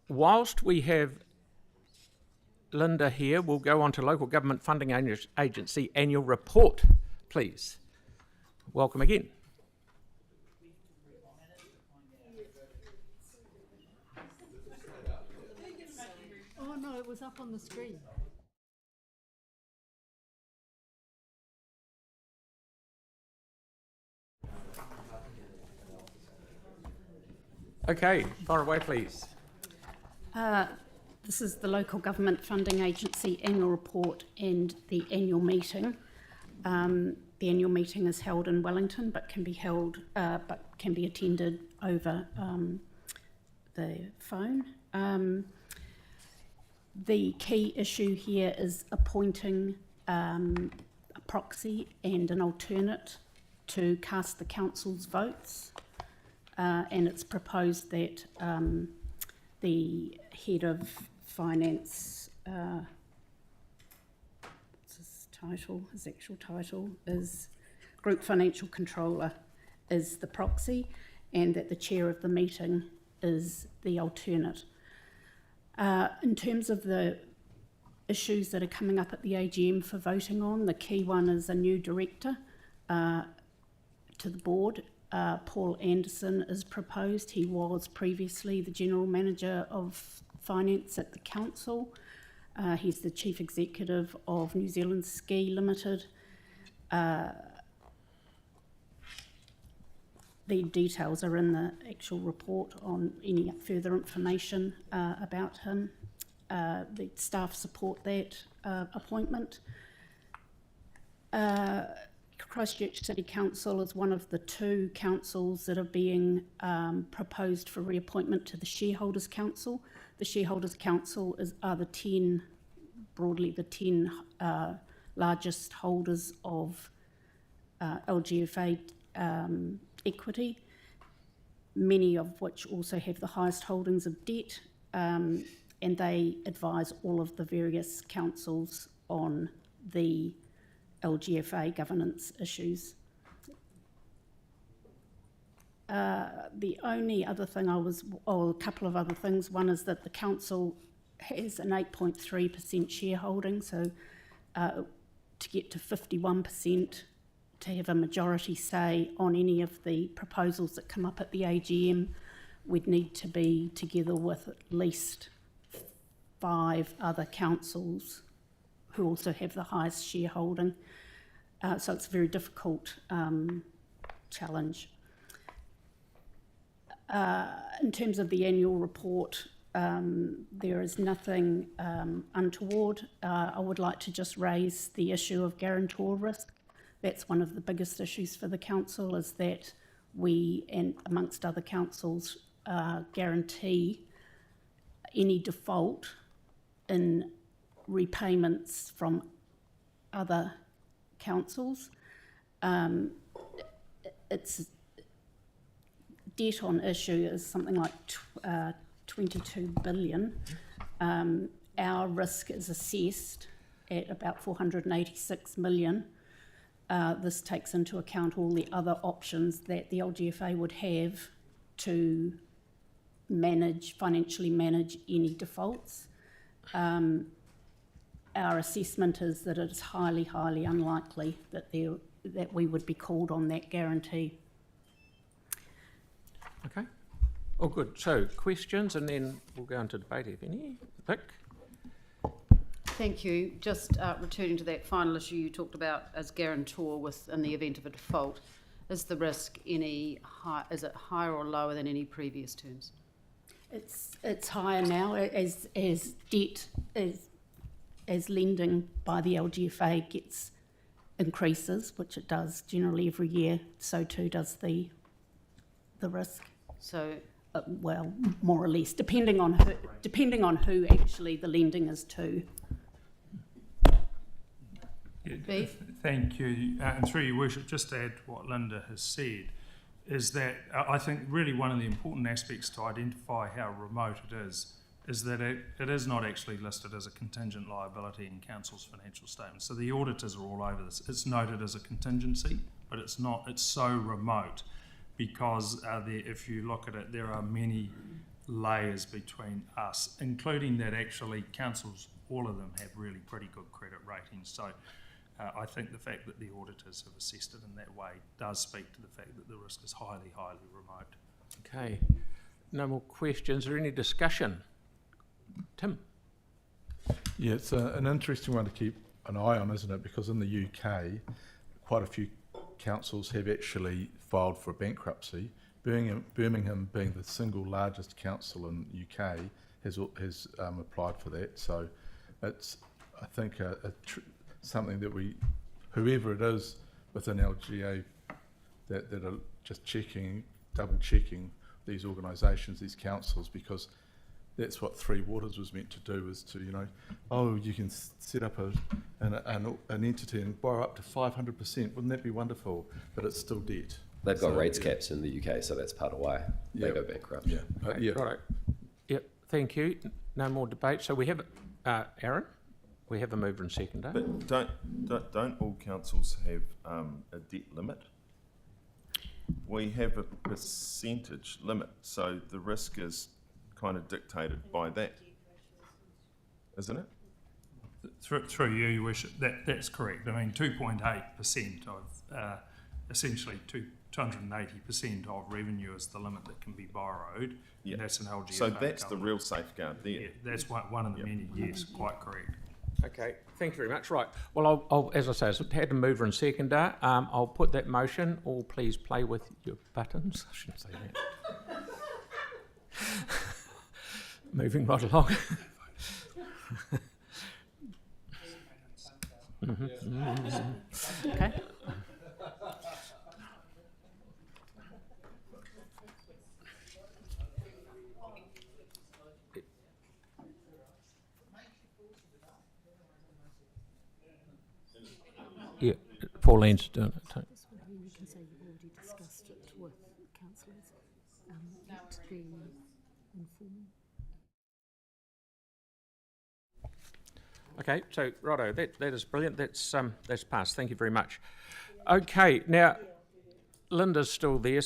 whilst we have Linda here, we'll go on to Local Government Funding Agency annual report, please. Welcome again. Oh no, it was up on the screen. Okay, far away, please. This is the Local Government Funding Agency annual report and the annual meeting. The annual meeting is held in Wellington, but can be attended over the phone. The key issue here is appointing a proxy and an alternate to cast the council's votes, and it's proposed that the head of finance, his actual title is Group Financial Controller, is the proxy, and that the chair of the meeting is the alternate. In terms of the issues that are coming up at the AGM for voting on, the key one is a new director to the board. Paul Anderson is proposed. He was previously the General Manager of Finance at the Council. He's the Chief Executive of New Zealand Ski Limited. The details are in the actual report on any further information about him. The staff support that appointment. Christchurch City Council is one of the two councils that are being proposed for reappointment to the Shareholders' Council. The Shareholders' Council are the 10 largest holders of LGFA equity, many of which also have the highest holdings of debt, and they advise all of the various councils on the LGFA governance issues. The only other thing a couple of other things. One is that the council has an 8.3% shareholding, so to get to 51%, to have a majority say on any of the proposals that come up at the AGM, we'd need to be together with at least 5 other councils who also have the highest shareholding. So it's a very difficult challenge. In terms of the annual report, there is nothing untoward. I would like to just raise the issue of guarantor risk. That's one of the biggest issues for the council, is that we, and amongst other councils, guarantee any default in repayments from other councils. It's debt on issue is something like 22 billion. Our risk is assessed at about 486 million. This takes into account all the other options that the LGFA would have to financially manage any defaults. Our assessment is that it's highly, highly unlikely that we would be called on that guarantee. Okay. Oh, good. So, questions, and then we'll go into debate if any. Vic? Thank you. Just returning to that final issue you talked about as guarantor in the event of a default, is the risk is it higher or lower than any previous terms? It's higher now as debt as lending by the LGFA increases, which it does generally every year. So too does the risk. So, well, more or less, depending on who actually the lending is to. Beef? Thank you. And through your worship, just to add to what Linda has said, is that I think really one of the important aspects to identify how remote it is that it is not actually listed as a contingent liability in council's financial statements. So the auditors are all over this. It's noted as a contingency, but it's not. It's so remote because if you look at it, there are many layers between us, including that actually councils, all of them have really pretty good credit ratings. So I think the fact that the auditors have assessed it in that way does speak to the fact that the risk is highly, highly remote. Okay. No more questions or any discussion? Tim? Yeah, it's an interesting one to keep an eye on, isn't it? Because in the UK, quite a few councils have actually filed for bankruptcy. Birmingham being the single largest council in UK has applied for that. So it's, I think, something that whoever it is within LGA that are just double checking these organisations, these councils, because that's what Three Waters was meant to do, is to, you can set up an entity and borrow up to 500%. Wouldn't that be wonderful? But it's still debt. They've got rates caps in the UK, so that's part of why they go bankrupt. Yeah. Okay, right. Yep, thank you. No more debate. So we have, Aaron, we have a mover and seconder. But don't all councils have a debt limit? We have a percentage limit, so the risk is kind of dictated by that, isn't it? Through you, Your Worship, that's correct. I mean, 2.8% of essentially 280% of revenue is the limit that can be borrowed. Yeah. And that's an LGFA. So that's the government. real safeguard there. Yeah, that's one of the many. Yes, quite correct. Okay, thank you very much. Right, well, I'll as I say, I've had a mover and seconder. I'll put that motion. All please play with your buttons. I shouldn't say that. Moving right along. Okay. Yeah, Pauline's doing it. You can say you've already discussed it with councillors, to be informal. Okay, so righto, that is brilliant. That's passed. Thank you very much. Okay, now Linda's still there.